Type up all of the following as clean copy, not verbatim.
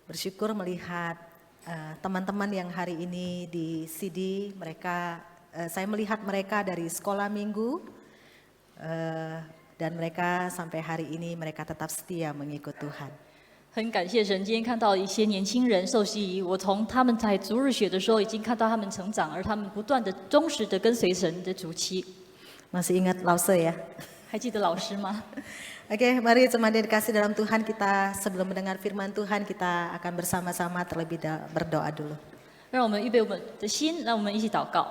Bersyukur melihat teman-teman yang hari ini di CD, saya melihat mereka dari sekolah minggu dan mereka sampai hari ini mereka tetap setia mengikut Tuhan. 很感谢神，今天看到一些年轻人受洗仪，我从他们在主日学的时候已经看到他们成长，而他们不断的忠实的跟随神的主期。 Masih ingat Lause ya? 还记得老师吗？ Oke, mari jemaat yang dikasih dalam Tuhan, kita sebelum mendengar firman Tuhan kita akan bersama-sama terlebih berdoa dulu. 让我们预备我们的心，让我们一起祷告。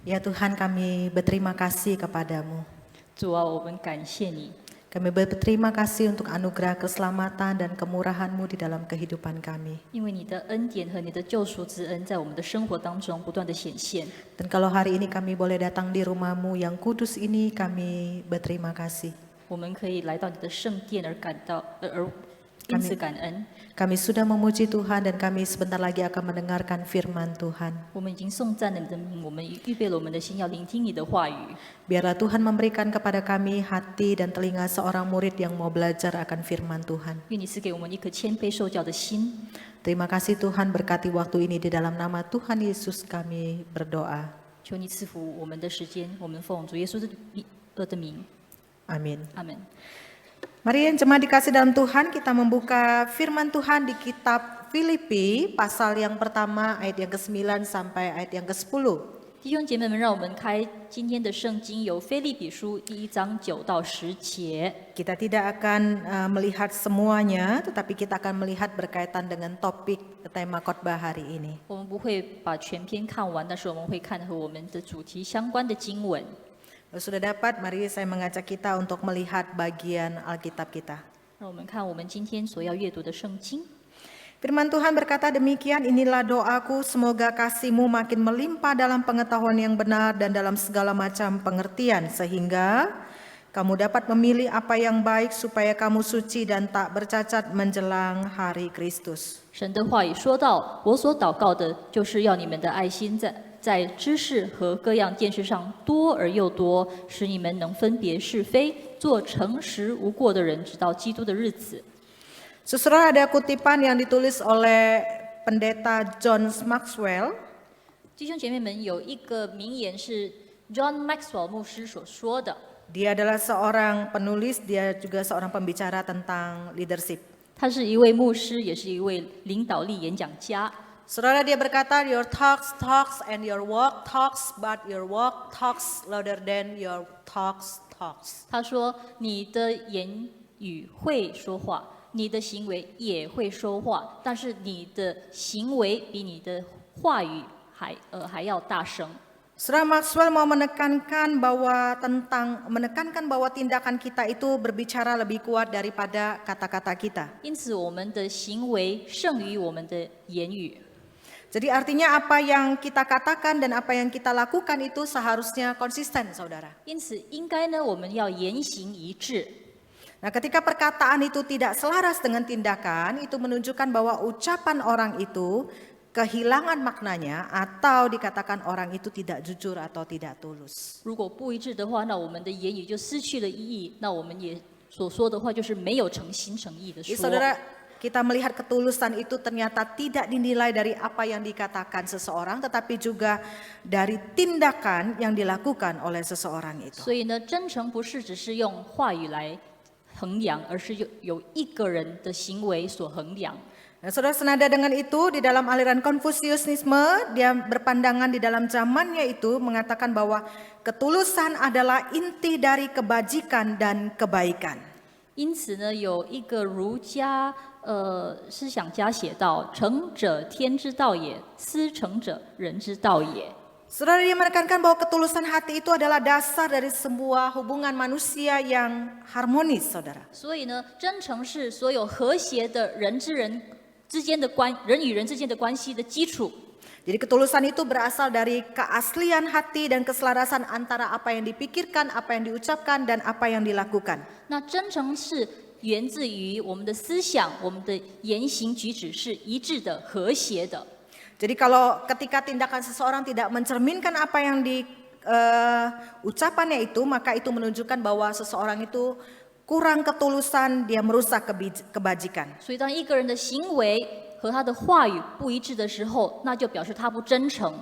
Ya Tuhan, kami berterima kasih kepadamu. 主啊，我们感谢你， Kami berterima kasih untuk anugerah keselamatan dan kemurahan-Mu di dalam kehidupan kami. 因为你的恩典和你的救赎之恩在我们的生活当中不断的显现。 Dan kalau hari ini kami boleh datang di rumah-Mu yang kudus ini, kami berterima kasih. 我们可以来到你的圣殿而因此感恩。 Kami sudah memuji Tuhan dan kami sebentar lagi akan mendengarkan firman Tuhan. 我们已经颂赞了你的名，我们预备了我们的心，要聆听你的话语。 Biarlah Tuhan memberikan kepada kami hati dan telinga seorang murid yang mau belajar akan firman Tuhan. 愿你赐给我们一颗谦卑受教的心。 Terima kasih Tuhan, berkati waktu ini di dalam nama Tuhan Yesus kami berdoa. 求你赐福我们的时间，我们奉主耶稣的名。 Amin. 阿门。 Mari jemaat dikasih dalam Tuhan, kita membuka firman Tuhan di kitab Filipi pasal yang pertama ayat yang ke-9 sampai ayat yang ke-10. 弟兄姐妹们，让我们开今天的圣经，由腓立比书第1章9到10节。 Kita tidak akan melihat semuanya, tetapi kita akan melihat berkaitan dengan topik tema khotbah hari ini. 我们不会把全篇看完，但是我们会看和我们的主题相关的经文。 Kalau sudah dapat, mari saya mengajak kita untuk melihat bagian Alkitab kita. 让我们看我们今天所要阅读的圣经。 Firman Tuhan berkata demikian, inilah doaku, semoga kasih-Mu makin melimpah dalam pengetahuan yang benar dan dalam segala macam pengertian, sehingga kamu dapat memilih apa yang baik supaya kamu suci dan tak bercacat menjelang hari Kristus. 神的话语说到：“我所祷告的，就是要你们的爱心在知识和各样见识上多而又多，使你们能分别是非，做诚实无过的人，直到基督的日子。” Saudara, ada kutipan yang ditulis oleh pendeta John Maxwell. 弟兄姐妹们，有一个名言是 John Maxwell 牧师所说的。 Dia adalah seorang penulis, dia juga seorang pembicara tentang leadership. 他是一位牧师，也是一位领导力演讲家。 Saudara, dia berkata, your talks and your walk talks, but your walk talks louder than your talks. 他说：“你的言语会说话，你的行为也会说话，但是你的行为比你的话语还要大声。” Saudara, Maxwell mau menekankan bahwa tindakan kita itu berbicara lebih kuat daripada kata-kata kita. 因此，我们的行为胜于我们的言语。 Jadi artinya apa yang kita katakan dan apa yang kita lakukan itu seharusnya konsisten, saudara. 因此，应该呢，我们要言行一致。 Nah, ketika perkataan itu tidak selaras dengan tindakan, itu menunjukkan bahwa ucapan orang itu kehilangan maknanya atau dikatakan orang itu tidak jujur atau tidak tulus. 如果不一致的话，那我们的言语就失去了意义。那我们也所说的话就是没有诚心诚意的 Jadi 说。 saudara, kita melihat ketulusan itu ternyata tidak dinilai dari apa yang dikatakan seseorang, tetapi juga dari tindakan yang dilakukan oleh seseorang itu. 所以呢，真诚不是只是用话语来衡量，而是有一个人的行为所衡量。 Nah, saudara, senada dengan itu di dalam aliran Konfusiusisme, dia berpandangan di dalam zamannya itu mengatakan bahwa ketulusan adalah inti dari kebajikan dan kebaikan. 因此呢，有一个儒家思想家写道：“诚者天之道也，思诚者人之道也。” Saudara, dia menekankan bahwa ketulusan hati itu adalah dasar dari sebuah hubungan manusia yang harmonis, saudara. 所以呢，真诚是所有和谐的人与人之间的关系的基础。 Jadi ketulusan itu berasal dari keaslian hati dan keselarasan antara apa yang dipikirkan, apa yang diucapkan, dan apa yang dilakukan. 那真诚是源自于我们的思想，我们的言行举止是一致的、和谐的。 Jadi kalau ketika tindakan seseorang tidak mencerminkan apa yang di ucapannya itu, maka itu menunjukkan bahwa seseorang itu kurang ketulusan, dia merusak kebajikan. 所以，当一个人的行为和他的话语不一致的时候，那就表示他不真诚。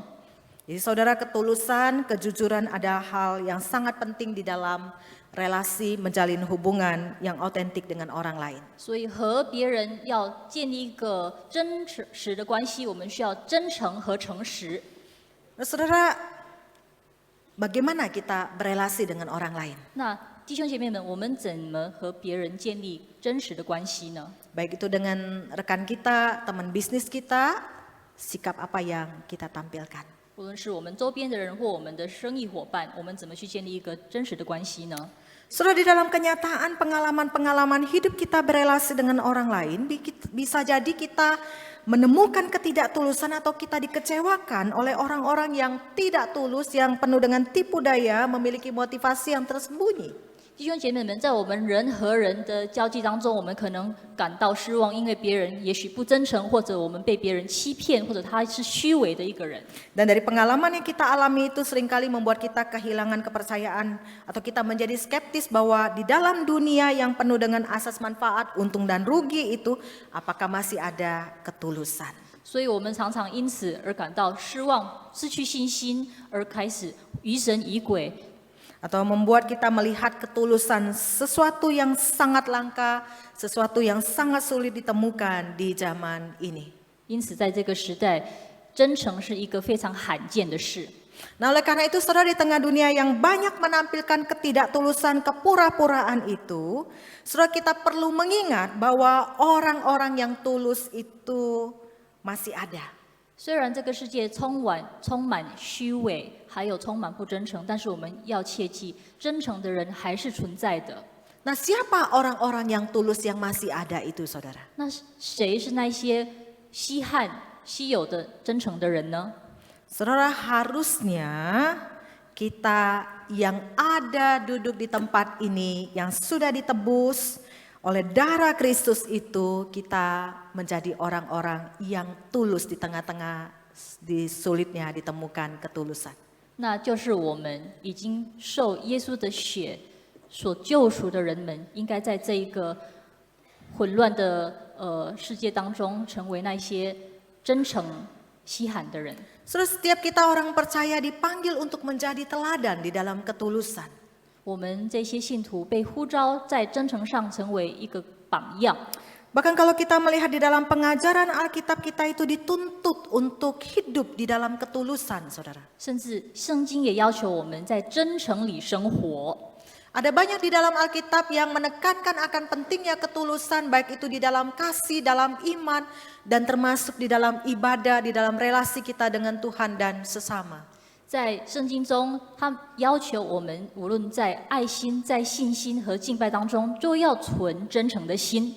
Jadi saudara, ketulusan, kejujuran adalah hal yang sangat penting di dalam relasi menjalin hubungan yang otentik dengan orang lain. 所以，和别人要建立一个真实的关系，我们需要真诚和诚实。 Nah, saudara, bagaimana kita berelasi dengan orang lain? 那弟兄姐妹们，我们怎么和别人建立真实的关系呢？ Baik itu dengan rekan kita, teman bisnis kita, sikap apa yang kita tampilkan. 无论是我们周边的人或我们的生意伙伴，我们怎么去建立一个真实的关系呢？ Saudara, di dalam kenyataan pengalaman-pengalaman hidup kita berelasi dengan orang lain, bisa jadi kita menemukan ketidaktulusan atau kita dikecewakan oleh orang-orang yang tidak tulus, yang penuh dengan tipu daya, memiliki motivasi yang tersembunyi. 弟兄姐妹们，在我们人和人的交际当中，我们可能感到失望，因为别人也许不真诚，或者我们被别人欺骗，或者他是虚伪的一个人。 Dan dari pengalaman yang kita alami itu seringkali membuat kita kehilangan kepercayaan atau kita menjadi skeptis bahwa di dalam dunia yang penuh dengan asas manfaat, untung dan rugi itu apakah masih ada ketulusan. 所以我们常常因此而感到失望、失去信心，而开始疑神疑鬼。 Atau membuat kita melihat ketulusan sesuatu yang sangat langka, sesuatu yang sangat sulit ditemukan di zaman ini. 因此，在这个时代，真诚是一个非常罕见的事。 Nah, oleh karena itu saudara, di tengah dunia yang banyak menampilkan ketidaktulusan, kepura-puraan itu, saudara, kita perlu mengingat bahwa orang-orang yang tulus itu masih ada. 虽然这个世界充满虚伪，还有充满不真诚，但是我们要切记，真诚的人还是存在的。 Nah, siapa orang-orang yang tulus yang masih ada itu, saudara? 那谁是那些稀有的真诚的人呢？ Saudara, harusnya kita yang ada duduk di tempat ini, yang sudah ditebus oleh darah Kristus itu, kita menjadi orang-orang yang tulus di tengah-tengah di sulitnya ditemukan ketulusan. 那就是我们已经受耶稣的血所救赎的人们，应该在这一个混乱的世界当中，成为那些真诚稀罕的人。 Saudara, setiap kita orang percaya dipanggil untuk menjadi teladan di dalam ketulusan. 我们这些信徒被呼召在真诚上成为一个榜样。 Bahkan kalau kita melihat di dalam pengajaran Alkitab, kita itu dituntut untuk hidup di dalam ketulusan, saudara. 甚至圣经也要求我们在真诚里生活。 Ada banyak di dalam Alkitab yang menekankan akan pentingnya ketulusan, baik itu di dalam kasih, dalam iman, dan termasuk di dalam ibadah, di dalam relasi kita dengan Tuhan dan sesama. 在圣经中，他要求我们无论在爱心、在信心和敬拜当中，都要存真诚的心。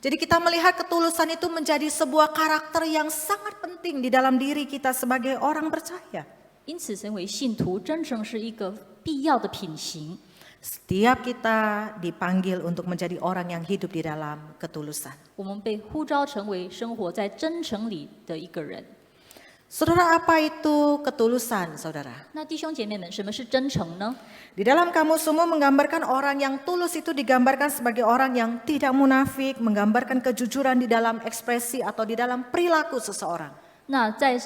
Jadi kita melihat ketulusan itu menjadi sebuah karakter yang sangat penting di dalam diri kita sebagai orang percaya. 因此，成为信徒，真诚是一个必要的品行。 Setiap kita dipanggil untuk menjadi orang yang hidup di dalam ketulusan. 我们被呼召成为生活在真诚里的一个人。 Saudara, apa itu ketulusan, saudara? 那弟兄姐妹们，什么是真诚呢？ Di dalam kamus umum menggambarkan orang yang tulus itu digambarkan sebagai orang yang tidak munafik, menggambarkan kejujuran di dalam ekspresi atau di dalam perilaku seseorang. 那在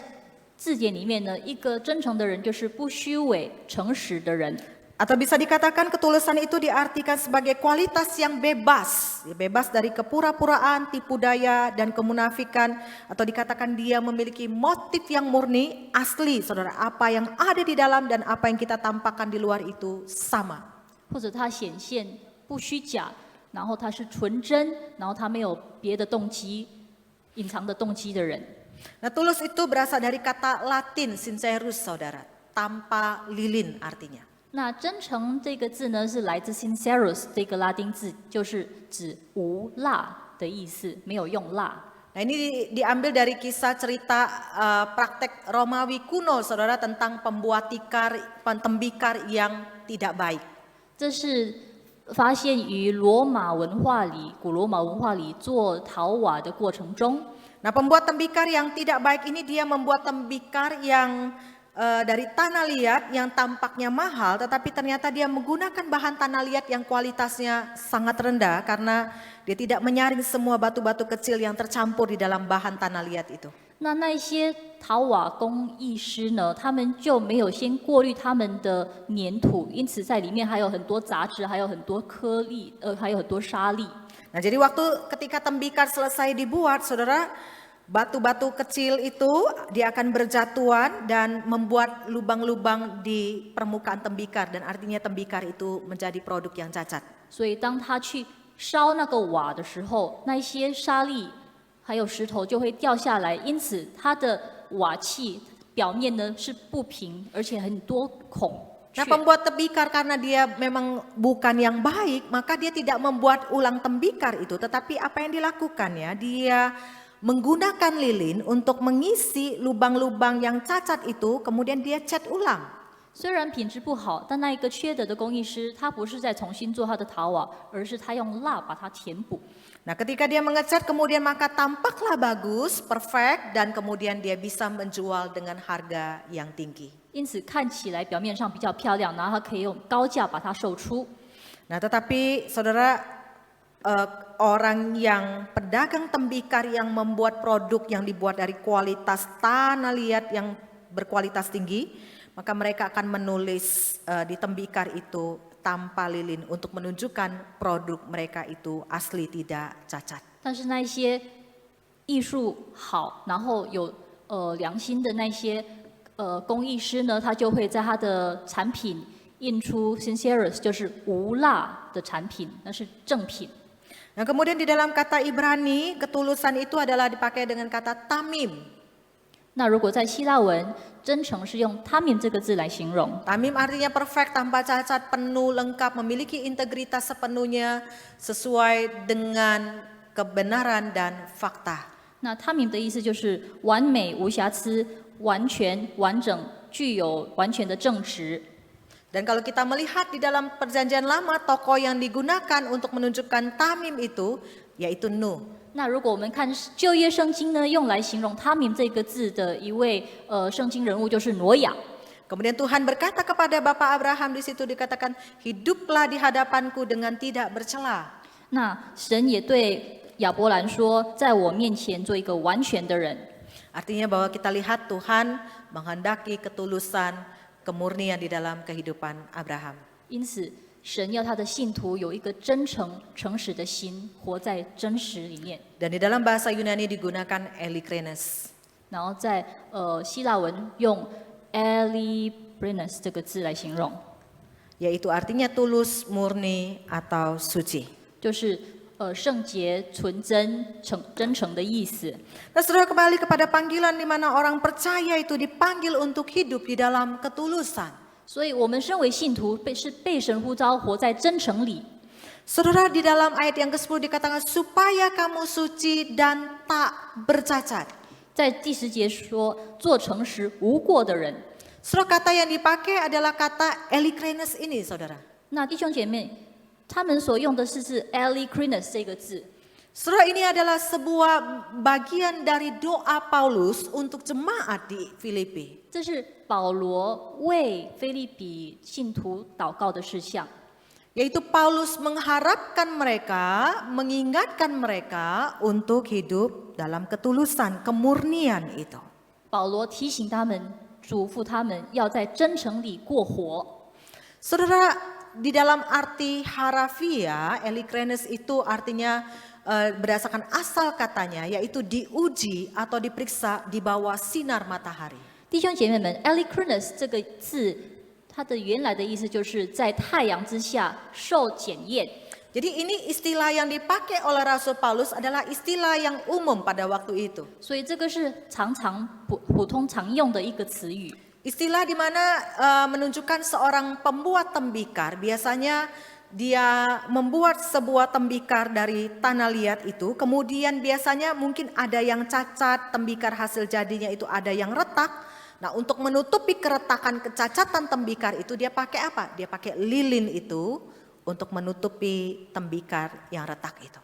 字典里面呢，一个真诚的人就是不虚伪、诚实的人。 Atau bisa dikatakan ketulusan itu diartikan sebagai kualitas yang bebas. Bebas dari kepura-puraan, tipu daya, dan kemunafikan. Atau dikatakan dia memiliki motif yang murni, asli. Saudara, apa yang ada di dalam dan apa yang kita tampakkan di luar itu sama. 或者他显现不虚假，然后他是纯真，然后他没有别的动机、隐藏的动机的人。 Nah, tulus itu berasal dari kata Latin sincerus, saudara. Tanpa lilin artinya. 那真诚这个字呢，是来自 sincerus 这个拉丁字，就是指无蜡的意思，没有用蜡。 Nah, ini diambil dari kisah cerita praktek Romawi kuno, saudara, tentang pembuat tembikar yang tidak baik. 这是发现于罗马文化里，古罗马文化里做陶瓦的过程中。 Nah, pembuat tembikar yang tidak baik ini dia membuat tembikar yang dari tanah liat yang tampaknya mahal, tetapi ternyata dia menggunakan bahan tanah liat yang kualitasnya sangat rendah karena dia tidak menyaring semua batu-batu kecil yang tercampur di dalam bahan tanah liat itu. 那些陶瓦工艺师呢，他们就没有先过滤他们的粘土，因此在里面还有很多杂质，还有很多颗粒，还有很多沙粒。 Nah, jadi waktu ketika tembikar selesai dibuat, saudara, batu-batu kecil itu dia akan berjatuhan dan membuat lubang-lubang di permukaan tembikar dan artinya tembikar itu menjadi produk yang cacat. 所以当他去烧那个瓦的时候，那一些沙粒还有石头就会掉下来，因此它的瓦器表面呢是不平，而且很多孔。 Nah, pembuat tembikar karena dia memang bukan yang baik, maka dia tidak membuat ulang tembikar itu. Tetapi apa yang dilakukan ya, dia menggunakan lilin untuk mengisi lubang-lubang yang cacat itu, kemudian dia cat ulang. 虽然品质不好，但那一个缺德的工艺师，他不是在重新做他的陶瓦，而是他用蜡把它填补。 Nah, ketika dia mengecat kemudian maka tampaklah bagus, perfect, dan kemudian dia bisa menjual dengan harga yang tinggi. 因此看起来表面上比较漂亮，然后他可以用高价把它售出。 Nah, tetapi saudara, orang yang pedagang tembikar yang membuat produk yang dibuat dari kualitas tanah liat yang berkualitas tinggi, maka mereka akan menulis di tembikar itu tanpa lilin untuk menunjukkan produk mereka itu asli tidak cacat. 但是那些艺术好，然后有良心的那些工艺师呢，他就会在他的产品印出 sincerus， 就是无蜡的产品，那是正品。 Nah, kemudian di dalam kata Ibrani, ketulusan itu adalah dipakai dengan kata tamim. 那如果在希腊文，真诚是用 tamim 这个字来形容。 Tamim artinya perfect, tanpa cacat, penuh, lengkap, memiliki integritas sepenuhnya sesuai dengan kebenaran dan fakta. 那 tamim 的意思就是完美无瑕疵、完全完整、具有完全的正直。 Dan kalau kita melihat di dalam perjanjian lama, tokoh yang digunakan untuk menunjukkan tamim itu yaitu Nuh. 那如果我们看旧约圣经呢，用来形容 tamim 这个字的一位圣经人物就是挪亚。 Kemudian Tuhan berkata kepada Bapak Abraham, di situ dikatakan, hiduplah di hadapanku dengan tidak bercela. 那神也对亚伯兰说，在我面前做一个完全的人。 Artinya bahwa kita lihat Tuhan menghendaki ketulusan, kemurnian di dalam kehidupan Abraham. 因此，神要他的信徒有一个真诚、诚实的心，活在真实里面。 Dan di dalam bahasa Yunani digunakan elikrenes. 然后在希腊文用 elibrenes 这个字来形容， Yaitu artinya tulus, murni, atau suci. 就是圣洁、纯真、真诚的意思。 Nah, saudara, kembali kepada panggilan di mana orang percaya itu dipanggil untuk hidup di dalam ketulusan. 所以，我们身为信徒，是被神呼召，活在真诚里。 Saudara, di dalam ayat yang ke-10 dikatakan supaya kamu suci dan tak bercacat. 在第10节说，做诚实无过的人。 Saudara, kata yang dipakai adalah kata elikrenes ini, saudara. 那弟兄姐妹，他们所用的是 elikrenes 这个字。 Saudara, ini adalah sebuah bagian dari doa Paulus untuk jemaat di Filipi. 这是保罗为腓立比信徒祷告的事项。 Yaitu Paulus mengharapkan mereka, mengingatkan mereka untuk hidup dalam ketulusan, kemurnian itu. 保罗提醒他们，嘱咐他们要在真诚里过活。 Saudara, di dalam arti harafiah, elikrenes itu artinya berdasarkan asal katanya, yaitu diuji atau diperiksa di bawah sinar matahari. 弟兄姐妹们 elikrenes 这个字，它的原来的意思就是在太阳之下受检验。 Jadi ini istilah yang dipakai oleh Rasul Paulus adalah istilah yang umum pada waktu itu. 所以这个是普通常用的一个词语。 Istilah di mana menunjukkan seorang pembuat tembikar, biasanya dia membuat sebuah tembikar dari tanah liat itu, kemudian biasanya mungkin ada yang cacat, tembikar hasil jadinya itu ada yang retak. Nah, untuk menutupi keretakan kecacatan tembikar itu dia pakai apa? Dia pakai lilin itu untuk menutupi tembikar yang retak itu.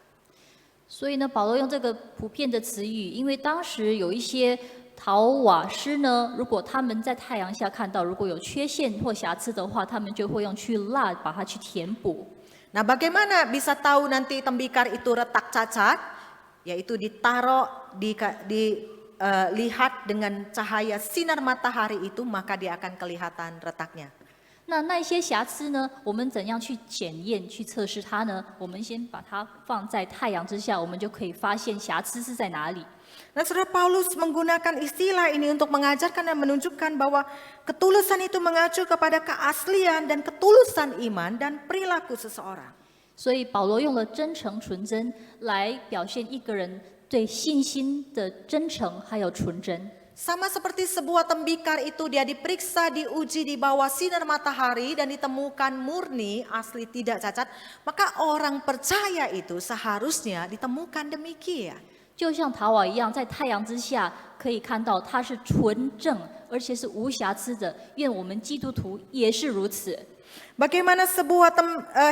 所以呢，保罗用这个普遍的词语，因为当时有一些陶瓦师呢，如果他们在太阳下看到如果有缺陷或瑕疵的话，他们就会用去蜡把它去填补。 Nah, bagaimana bisa tahu nanti tembikar itu retak cacat? Yaitu ditaruh, dilihat dengan cahaya sinar matahari itu, maka dia akan kelihatan retaknya. 那些瑕疵呢，我们怎样去检验、去测试它呢？我们先把它放在太阳之下，我们就可以发现瑕疵是在哪里。 Nah, Saudara, Paulus menggunakan istilah ini untuk mengajarkan dan menunjukkan bahwa ketulusan itu mengacu kepada keaslian dan ketulusan iman dan perilaku seseorang. 所以保罗用了真诚、纯真来表现一个人对信心的真诚还有纯真。 Sama seperti sebuah tembikar itu dia diperiksa, diuji di bawah sinar matahari dan ditemukan murni, asli tidak cacat, maka orang percaya itu seharusnya ditemukan demikian. 就像陶瓦一样，在太阳之下可以看到它是纯正，而且是无瑕疵的。愿我们基督徒也是如此。 Bagaimana sebuah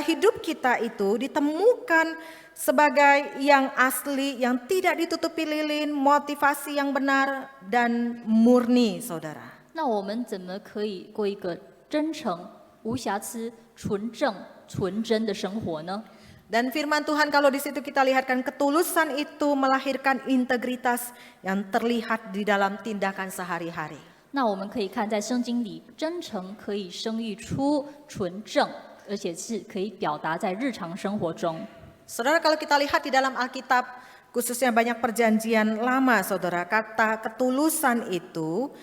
hidup kita itu ditemukan sebagai yang asli, yang tidak ditutupi lilin, motivasi yang benar dan murni, saudara. 那我们怎么可以过一个真诚、无瑕疵、纯正、纯真的生活呢？ Dan firman Tuhan kalau di situ kita lihatkan ketulusan itu melahirkan integritas yang terlihat di dalam tindakan sehari-hari. 那我们可以看在圣经里，真诚可以生育出纯正，而且是可以表达在日常生活中。 Saudara, kalau kita lihat di dalam Alkitab, khususnya banyak perjanjian lama, saudara, kata ketulusan itu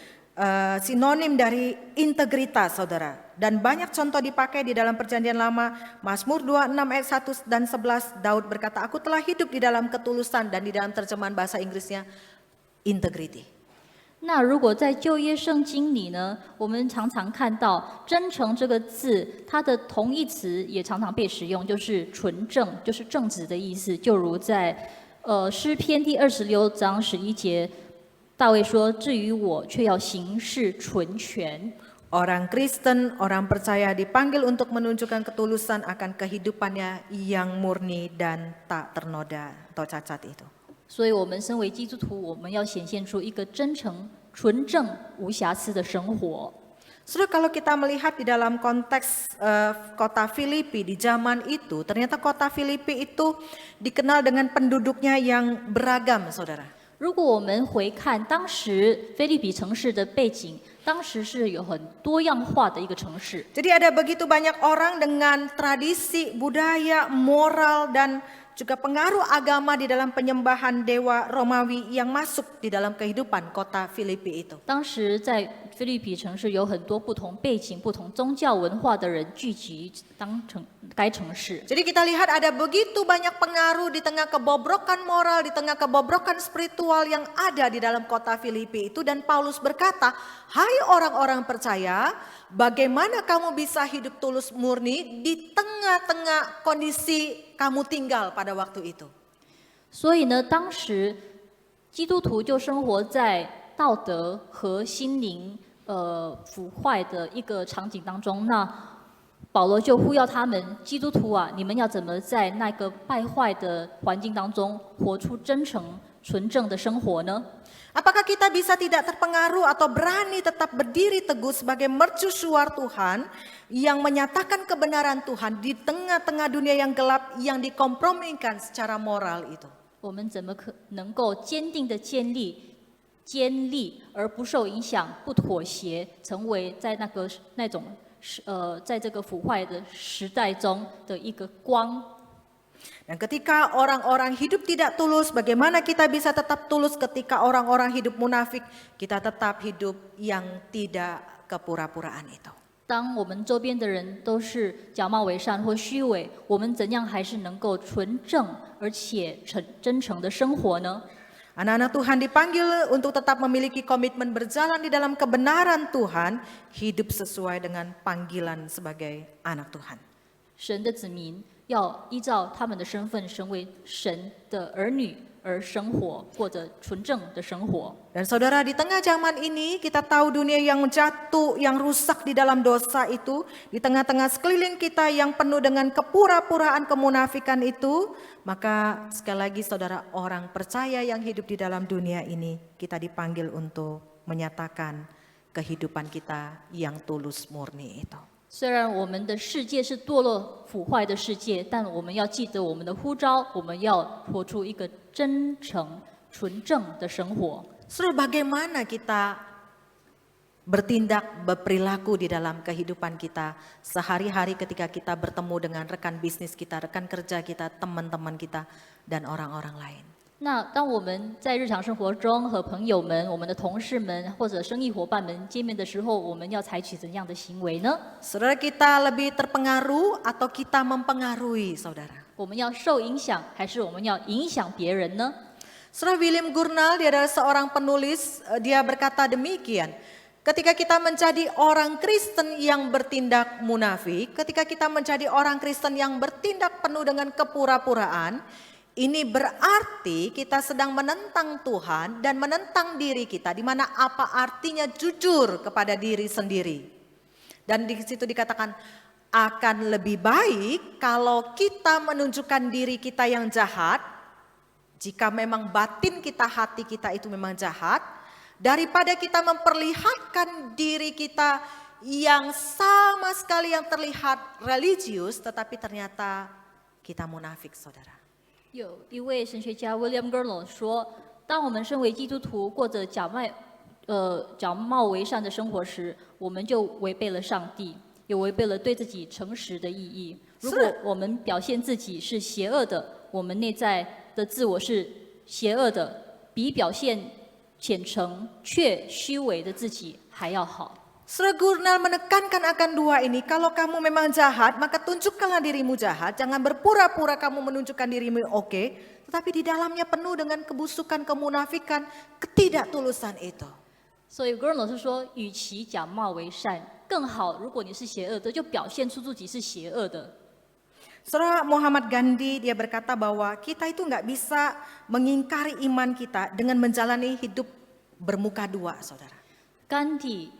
sinonim dari integritas, saudara. Dan banyak contoh dipakai di dalam perjanjian lama. Mazmur 26 ayat 1 dan 11, Daud berkata, aku telah hidup di dalam ketulusan, dan di dalam terjemahan bahasa Inggrisnya integrity. 那如果在旧约圣经里呢，我们常常看到“真诚”这个字，它的同义词也常常被使用，就是纯正，就是正直的意思。就如在诗篇第26章11节，大卫说：“至于我，却要行事纯全。” Orang Kristen, orang percaya dipanggil untuk menunjukkan ketulusan akan kehidupannya yang murni dan tak ternoda atau cacat itu. 所以，我们身为基督徒，我们要显现出一个真诚、纯正、无瑕疵的生活。 Saudara, kalau kita melihat di dalam konteks kota Filipi di zaman itu, ternyata kota Filipi itu dikenal dengan penduduknya yang beragam, saudara. 如果我们回看当时菲律比城市的背景，当时是有很多样化的一个城市。 Jadi ada begitu banyak orang dengan tradisi, budaya, moral, dan juga pengaruh agama di dalam penyembahan dewa Romawi yang masuk di dalam kehidupan kota Filipi itu. 当时在菲律比城市有很多不同背景、不同宗教文化的人聚集该城市。 Jadi kita lihat ada begitu banyak pengaruh di tengah kebobrokan moral, di tengah kebobrokan spiritual yang ada di dalam kota Filipi itu, dan Paulus berkata, "Hai orang-orang percaya, bagaimana kamu bisa hidup tulus murni di tengah-tengah kondisi kamu tinggal pada waktu itu?" 所以呢，当时基督徒就生活在道德和心灵腐坏的一个场景当中。那保罗就呼吁他们，基督徒啊，你们要怎么在那个败坏的环境当中活出真诚、纯正的生活呢？ Apakah kita bisa tidak terpengaruh atau berani tetap berdiri teguh sebagai mercusuar Tuhan yang menyatakan kebenaran Tuhan di tengah-tengah dunia yang gelap yang dikompromikan secara moral itu? 我们怎么能够坚定的建立而不受影响、不妥协，成为在那种在这个腐坏的时代中的一个光？ Dan ketika orang-orang hidup tidak tulus, bagaimana kita bisa tetap tulus ketika orang-orang hidup munafik? Kita tetap hidup yang tidak kepura-puraan itu. 当我们周边的人都是假冒伪善或虚伪，我们怎样还是能够纯正而且真诚的生活呢？ Anak-anak Tuhan dipanggil untuk tetap memiliki komitmen berjalan di dalam kebenaran Tuhan, hidup sesuai dengan panggilan sebagai anak Tuhan. 神的子民要依照他们的身份，成为神的儿女，而生活，过着纯正的生活。 Dan saudara, di tengah zaman ini kita tahu dunia yang jatuh, yang rusak di dalam dosa itu, di tengah-tengah sekeliling kita yang penuh dengan kepura-puraan kemunafikan itu, maka sekali lagi saudara, orang percaya yang hidup di dalam dunia ini, kita dipanggil untuk menyatakan kehidupan kita yang tulus murni itu. 虽然我们的世界是堕落腐坏的世界，但我们要记得我们的呼召，我们要活出一个真诚、纯正的生活。 Saudara, bagaimana kita bertindak, berperilaku di dalam kehidupan kita sehari-hari ketika kita bertemu dengan rekan bisnis kita, rekan kerja kita, teman-teman kita, dan orang-orang lain. 那当我们在日常生活中和朋友们、我们的同事们或者生意伙伴们见面的时候，我们要采取怎样的行为呢？ Saudara, kita lebih terpengaruh atau kita mempengaruhi saudara? 我们要受影响，还是我们要影响别人呢？ Saudara, William Gurnall, dia adalah seorang penulis, dia berkata demikian. Ketika kita menjadi orang Kristen yang bertindak munafik, ketika kita menjadi orang Kristen yang bertindak penuh dengan kepura-puraan, ini berarti kita sedang menentang Tuhan dan menentang diri kita, di mana apa artinya jujur kepada diri sendiri. Dan di situ dikatakan akan lebih baik kalau kita menunjukkan diri kita yang jahat, jika memang batin kita, hati kita itu memang jahat, daripada kita memperlihatkan diri kita yang sama sekali yang terlihat religius, tetapi ternyata kita munafik, saudara. 有一位神学家 William Gurnall 说，当我们身为基督徒过着假冒为善的生活时，我们就违背了上帝，也违背了对自己诚实的意义。如果我们表现自己是邪恶的，我们内在的自我是邪恶的，比表现虔诚却虚伪的自己还要好。 Saudara, Gurnall menekankan akan dua ini. Kalau kamu memang jahat, maka tunjukkanlah dirimu jahat. Jangan berpura-pura kamu menunjukkan dirimu oke, tetapi di dalamnya penuh dengan kebusukan, kemunafikan, ketidaktulusan itu. 所以 Gurnall 是说，与其假冒为善，更好。如果你是邪恶的，就表现出自己是邪恶的。 Saudara, Muhammad Gandhi dia berkata bahwa kita itu nggak bisa mengingkari iman kita dengan menjalani hidup bermuka dua, saudara. 甘地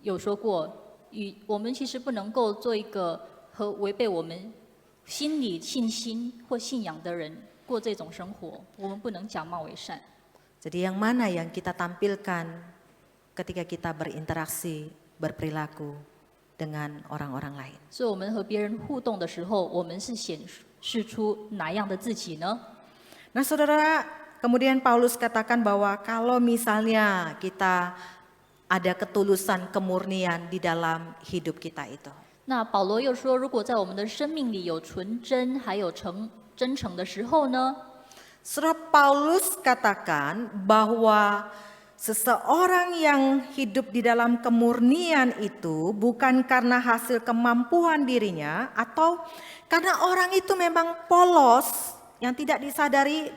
有说过，我们其实不能够做一个和违背我们心里信心或信仰的人过这种生活，我们不能假冒为善。 Jadi yang mana yang kita tampilkan ketika kita berinteraksi, berperilaku dengan orang-orang lain? 所以我们和别人互动的时候，我们是显示出哪样的自己呢？ Nah, saudara, kemudian Paulus katakan bahwa kalau misalnya kita ada ketulusan, kemurnian di dalam hidup kita itu. 那保罗又说，如果在我们的生命里有纯真，还有真诚的时候呢？ Saudara, Paulus katakan bahwa seseorang yang hidup di dalam kemurnian itu bukan karena hasil kemampuan dirinya atau karena orang itu memang polos yang tidak disadari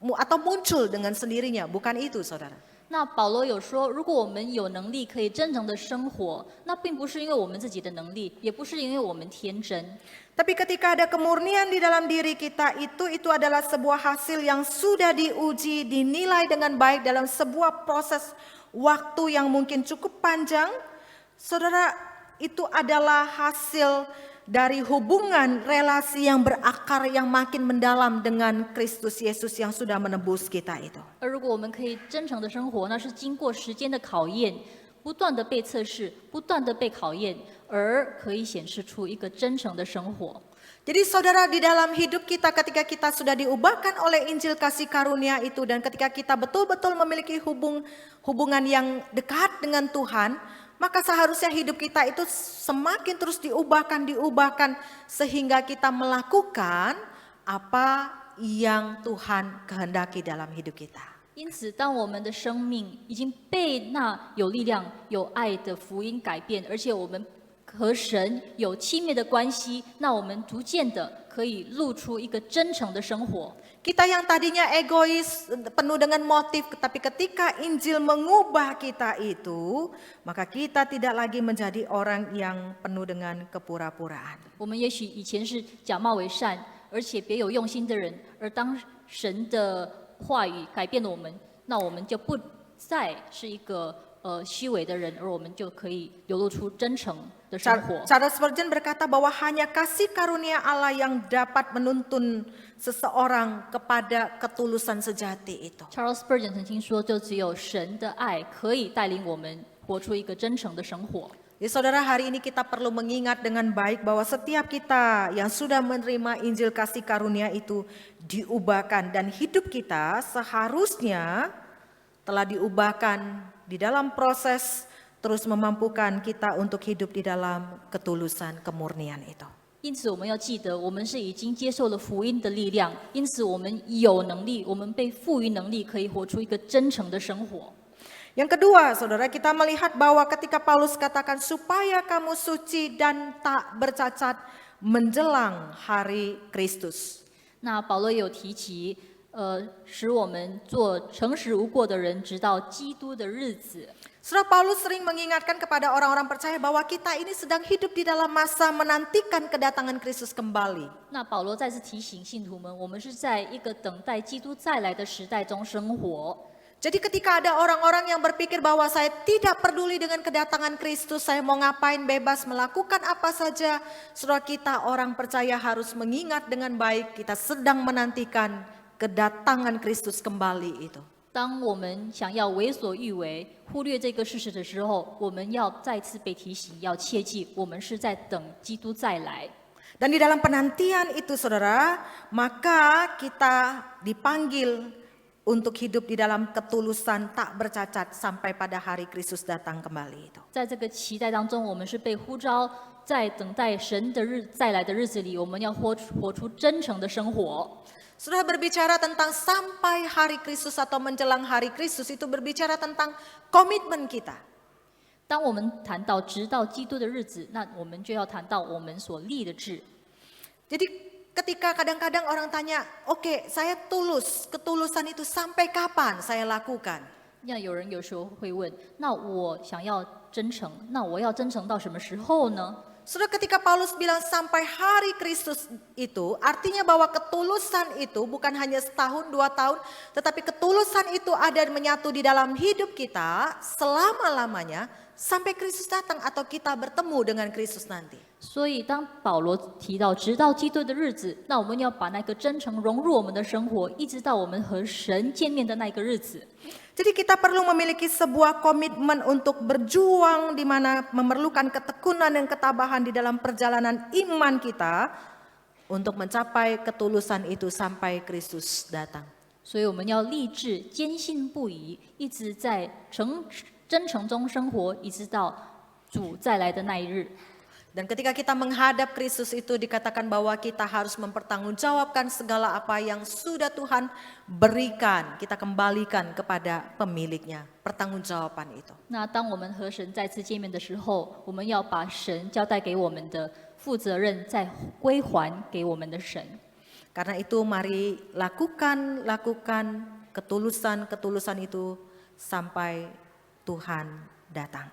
atau muncul dengan sendirinya, bukan itu, saudara. 那保罗有说，如果我们有能力可以真诚的生活，那并不是因为我们自己的能力，也不是因为我们天真。 Tapi ketika ada kemurnian di dalam diri kita itu adalah sebuah hasil yang sudah diuji, dinilai dengan baik dalam sebuah proses waktu yang mungkin cukup panjang. Saudara, itu adalah hasil dari hubungan relasi yang berakar yang makin mendalam dengan Kristus Yesus yang sudah menebus kita itu. 而如果我们可以真诚的生活，那是经过时间的考验，不断的被测试，不断的被考验，而可以显示出一个真诚的生活。 Jadi saudara, di dalam hidup kita ketika kita sudah diubahkan oleh Injil kasih karunia itu dan ketika kita betul-betul memiliki hubungan yang dekat dengan Tuhan, maka seharusnya hidup kita itu semakin terus diubahkan sehingga kita melakukan apa yang Tuhan kehendaki dalam hidup kita. 因此，当我们的生命已经被那有力量、有爱的福音改变，而且我们和神有亲密的关系，那我们逐渐的可以露出一个真诚的生活。 Kita yang tadinya egois, penuh dengan motif, tapi ketika Injil mengubah kita itu, maka kita tidak lagi menjadi orang yang penuh dengan kepura-puraan. 我们也许以前是假冒为善，而且别有用心的人，而当神的话语改变了我们，那我们就不再是一个虚伪的人，而我们就可以流露出真诚的生活。 Charles Spurgeon berkata bahwa hanya kasih karunia Allah yang dapat menuntun seseorang kepada ketulusan sejati itu. Charles Spurgeon 曾经说，就只有神的爱可以带领我们活出一个真诚的生活。 Ya saudara, hari ini kita perlu mengingat dengan baik bahwa setiap kita yang sudah menerima Injil kasih karunia itu diubahkan, dan hidup kita seharusnya telah diubahkan di dalam proses terus memampukan kita untuk hidup di dalam ketulusan kemurnian itu. 因此，我们要记得，我们是已经接受了福音的力量，因此我们有能力，我们被赋予能力，可以活出一个真诚的生活。 Yang kedua, saudara, kita melihat bahwa ketika Paulus katakan supaya kamu suci dan tak bercacat menjelang hari Kristus. 那保罗有提及，使我们做诚实无过的人，直到基督的日子。 Saudara, Paulus sering mengingatkan kepada orang-orang percaya bahwa kita ini sedang hidup di dalam masa menantikan kedatangan Kristus kembali. 那保罗再次提醒信徒们，我们是在一个等待基督再来的时代中生活。 Jadi ketika ada orang-orang yang berpikir bahwa saya tidak peduli dengan kedatangan Kristus, saya mau ngapain bebas melakukan apa saja, saudara, kita orang percaya harus mengingat dengan baik kita sedang menantikan kedatangan Kristus kembali itu. 当我们想要为所欲为、忽略这个事实的时候，我们要再次被提醒，要切记，我们是在等基督再来。 Dan di dalam penantian itu, saudara, maka kita dipanggil untuk hidup di dalam ketulusan tak bercacat sampai pada hari Kristus datang kembali itu. 在这个期待当中，我们是被呼召，在等待神的再来的日子里，我们要活出真诚的生活。 Sudah berbicara tentang sampai hari Kristus atau menjelang hari Kristus, itu berbicara tentang komitmen kita. 当我们谈到直到基督的日子，那我们就要谈到我们所立的志。 Jadi ketika kadang-kadang orang tanya, oke, saya tulus, ketulusan itu sampai kapan saya lakukan? 那有人有时候会问，那我想要真诚，那我要真诚到什么时候呢？ Sudah, ketika Paulus bilang sampai hari Kristus itu, artinya bahwa ketulusan itu bukan hanya setahun, 2 tahun, tetapi ketulusan itu ada menyatu di dalam hidup kita selama-lamanya sampai Kristus datang atau kita bertemu dengan Kristus nanti. 所以，当保罗提到直到基督的日子，那我们要把那个真诚融入我们的生活，一直到我们和神见面的那个日子。 Jadi kita perlu memiliki sebuah komitmen untuk berjuang di mana memerlukan ketekunan dan ketabahan di dalam perjalanan iman kita untuk mencapai ketulusan itu sampai Kristus datang. 所以我们要立志、坚信不疑，一直在真诚中生活，一直到主再来的那一日。 Dan ketika kita menghadap Kristus itu dikatakan bahwa kita harus mempertanggungjawabkan segala apa yang sudah Tuhan berikan, kita kembalikan kepada pemiliknya, pertanggungjawaban itu. 那当我们和神再次见面的时候，我们要把神交代给我们的负责任再归还给我们的神。 Karena itu mari lakukan ketulusan itu sampai Tuhan datang.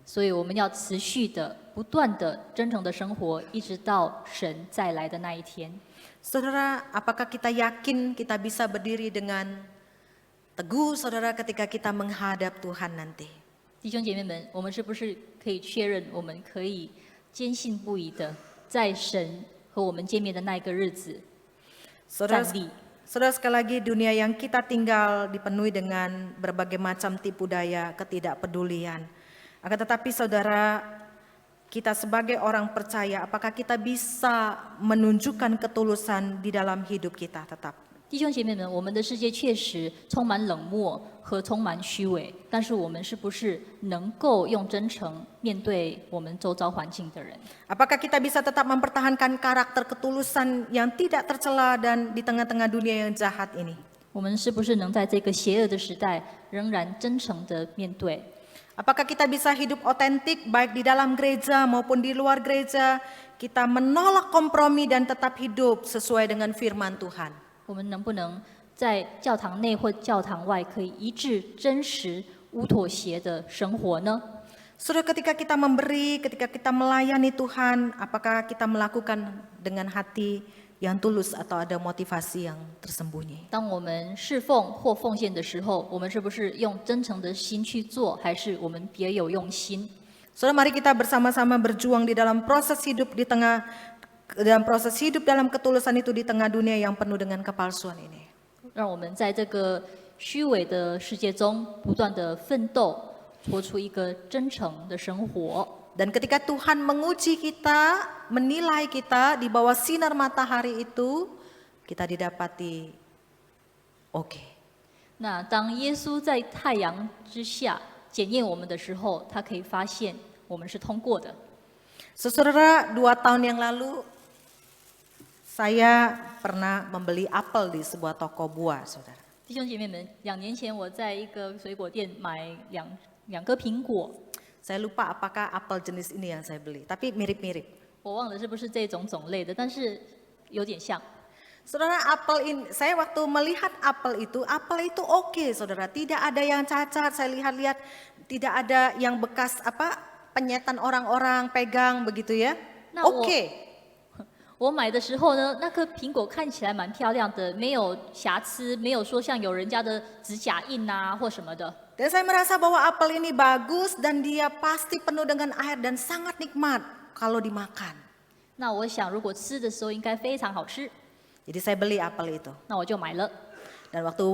所以我们要持续的、不断的、真诚的生活，一直到神再来的那一天。 Saudara, apakah kita yakin kita bisa berdiri dengan teguh, saudara, ketika kita menghadap Tuhan nanti? 弟兄姐妹们，我们是不是可以确认，我们可以坚信不疑的，在神和我们见面的那一个日子 Saudara, 站立？ saudara, sekali lagi dunia yang kita tinggal dipenuhi dengan berbagai macam tipu daya, ketidakpedulian. Akan tetapi saudara, kita sebagai orang percaya, apakah kita bisa menunjukkan ketulusan di dalam hidup kita tetap? 弟兄姐妹们，我们的世界确实充满冷漠和充满虚伪，但是我们是不是能够用真诚面对我们周遭环境的人？ Apakah kita bisa tetap mempertahankan karakter ketulusan yang tidak tercela dan di tengah-tengah dunia yang jahat ini? 我们是不是能在这个邪恶的时代，仍然真诚的面对？ Apakah kita bisa hidup otentik baik di dalam gereja maupun di luar gereja? Kita menolak kompromi dan tetap hidup sesuai dengan firman Tuhan. 我们能不能在教堂内或教堂外，可以一致、真实、无妥协的生活呢？ Saudara, ketika kita memberi, ketika kita melayani Tuhan, apakah kita melakukan dengan hati yang tulus atau ada motivasi yang tersembunyi. 当我们侍奉或奉献的时候，我们是不是用真诚的心去做，还是我们别有用心？ Saudara, mari kita bersama-sama berjuang di dalam proses hidup dalam ketulusan itu di tengah dunia yang penuh dengan kepalsuan ini. 让我们在这个虚伪的世界中不断的奋斗，活出一个真诚的生活。 Dan ketika Tuhan menguji kita, menilai kita di bawah sinar matahari itu, kita didapati oke. 那当耶稣在太阳之下检验我们的时候，他可以发现我们是通过的。 Saudara, 2 tahun yang lalu saya pernah membeli apel di sebuah toko buah, saudara. 弟兄姐妹们，2年前我在一个水果店买两颗苹果， Saya lupa apakah apel jenis ini yang saya beli, tapi mirip-mirip. 我忘了是不是这种种类的，但是有点像。 Saudara, apel ini, saya waktu melihat apel itu oke, saudara. Tidak ada yang cacat, saya lihat-lihat tidak ada yang bekas penyetan orang-orang pegang begitu ya. Nah, Oke. 我买的时候呢，那颗苹果看起来蛮漂亮的，没有瑕疵，没有说像有人家的指甲印啊或什么的。 Dan saya merasa bahwa apel ini bagus dan dia pasti penuh dengan air dan sangat nikmat kalau dimakan. 那我想，如果吃的时候应该非常好吃， Jadi saya beli apel itu. 那我就买了。 Dan waktu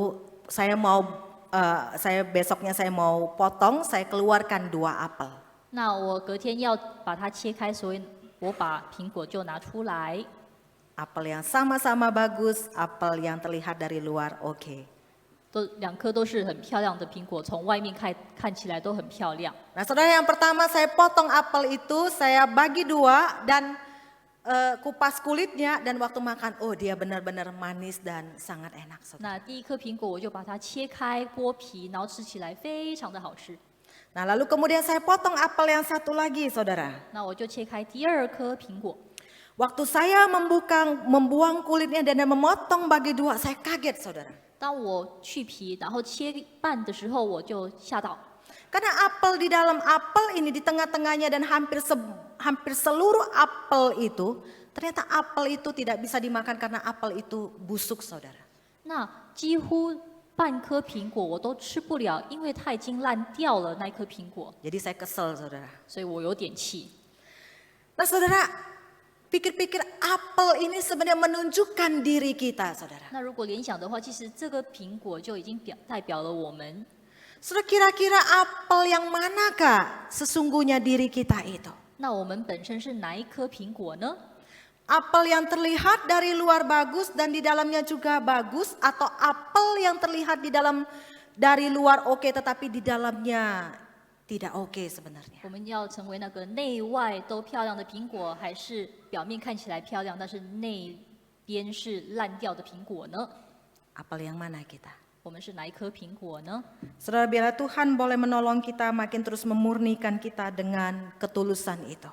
besoknya saya mau potong, saya keluarkan 2 apel. 那我隔天要把它切开，所以我把苹果就拿出来。 Apel yang sama-sama bagus, apel yang terlihat dari luar oke. 2颗都是很漂亮的苹果，从外面看起来都很漂亮。 Nah, saudara, yang pertama saya potong apel itu, saya bagi 2 dan kupas kulitnya, dan waktu makan, oh dia benar-benar manis dan sangat enak, saudara. 那第1颗苹果我就把它切开剥皮，然后吃起来非常的好吃。 Nah, lalu kemudian saya potong apel yang satu lagi, saudara. 那我就切开第2颗苹果。 Waktu saya membuang kulitnya dan memotong bagi 2, saya kaget, saudara. 当我去皮，然后切半的时候，我就吓到， Karena apel di dalam apel ini di tengah-tengahnya dan hampir seluruh apel itu, ternyata apel itu tidak bisa dimakan karena apel itu busuk, saudara. 那几乎半颗苹果我都吃不了，因为它已经烂掉了那一颗苹果， Jadi saya kesel, saudara. 所以我有点气。 Nah, saudara, pikir-pikir apel ini sebenarnya menunjukkan diri kita, saudara. 那如果联想的话，其实这个苹果就已经代表了我们。 Saudara, kira-kira apel yang manakah sesungguhnya diri kita itu? 那我们本身是哪一颗苹果呢？ Apel yang terlihat dari luar bagus dan di dalamnya juga bagus, atau apel yang terlihat dari luar oke tetapi di dalamnya tidak oke sebenarnya. 我们要成为那个内外都漂亮的苹果，还是表面看起来漂亮，但是内边是烂掉的苹果呢？ Apel yang mana kita? 我们是哪一颗苹果呢？ Saudara, biarlah Tuhan boleh menolong kita makin terus memurnikan kita dengan ketulusan itu.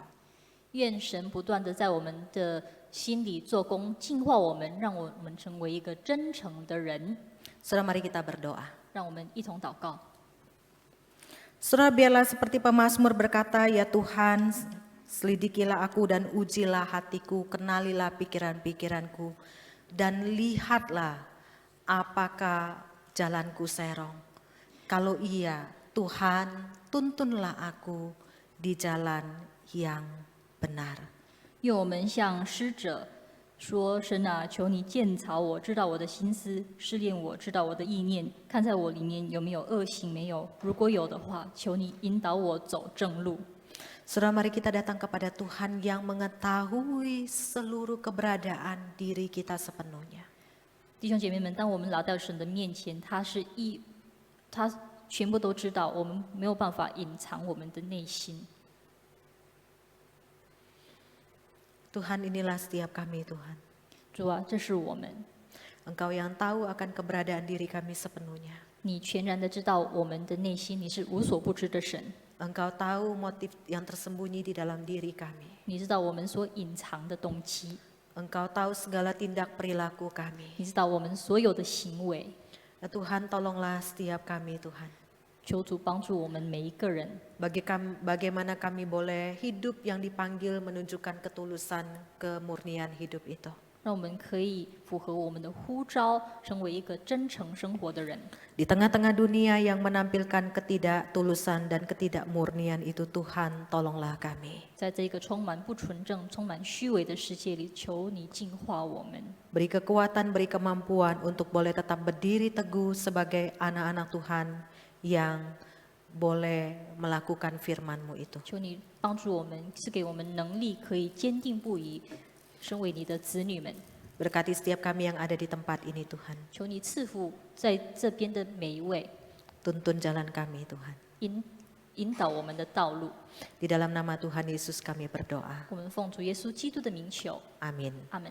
愿神不断的在我们的心里做工，净化我们，让我们成为一个真诚的人。 Saudara, mari kita berdoa. 让我们一同祷告。 Saudara, biarlah seperti pemazmur berkata, ya Tuhan, selidikilah aku dan ujilah hatiku, kenalilah pikiran-pikiranku, dan lihatlah apakah jalanku serong. Kalau iya, Tuhan, tuntunlah aku di jalan yang benar. 愿我们向施者说：“神啊，求你鉴察我，知道我的心思，试炼我，知道我的意念，看在我里面有没有恶行没有。如果有的话，求你引导我走正路。” Saudara, mari kita datang kepada Tuhan yang mengetahui seluruh keberadaan diri kita sepenuhnya. 弟兄姐妹们，当我们来到神的面前，他全部都知道，我们没有办法隐藏我们的内心。 Tuhan, inilah setiap kami, Tuhan. 主啊，这是我们， Engkau yang tahu akan keberadaan diri kami sepenuhnya. 你全然的知道我们的内心，你是无所不知的神， Engkau tahu motif yang tersembunyi di dalam diri kami. 你知道我们所隐藏的动机， Engkau tahu segala tindak perilaku kami. 你知道我们所有的行为。 Ya Tuhan, tolonglah setiap kami, Tuhan. 求主帮助我们每一个人， Bagaimana kami boleh hidup yang dipanggil menunjukkan ketulusan, kemurnian hidup itu. 让我们可以符合我们的呼召，成为一个真诚生活的人。 Di tengah-tengah dunia yang menampilkan ketidaktulusan dan ketidakmurnian itu, Tuhan, tolonglah kami. 在这个充满不纯正、充满虚伪的世界里，求你净化我们， Beri kekuatan, beri kemampuan untuk boleh tetap berdiri teguh sebagai anak-anak Tuhan yang boleh melakukan firman-Mu itu. 求你帮助我们，赐给我们能力，可以坚定不移，身为你的子女们。 Berkati setiap kami yang ada di tempat ini, Tuhan. 求你赐福在这边的每一位， Tuntun jalan kami, Tuhan. 引导我们的道路。 Di dalam nama Tuhan Yesus kami berdoa. 我们奉主耶稣基督的名求， Amin. 阿门。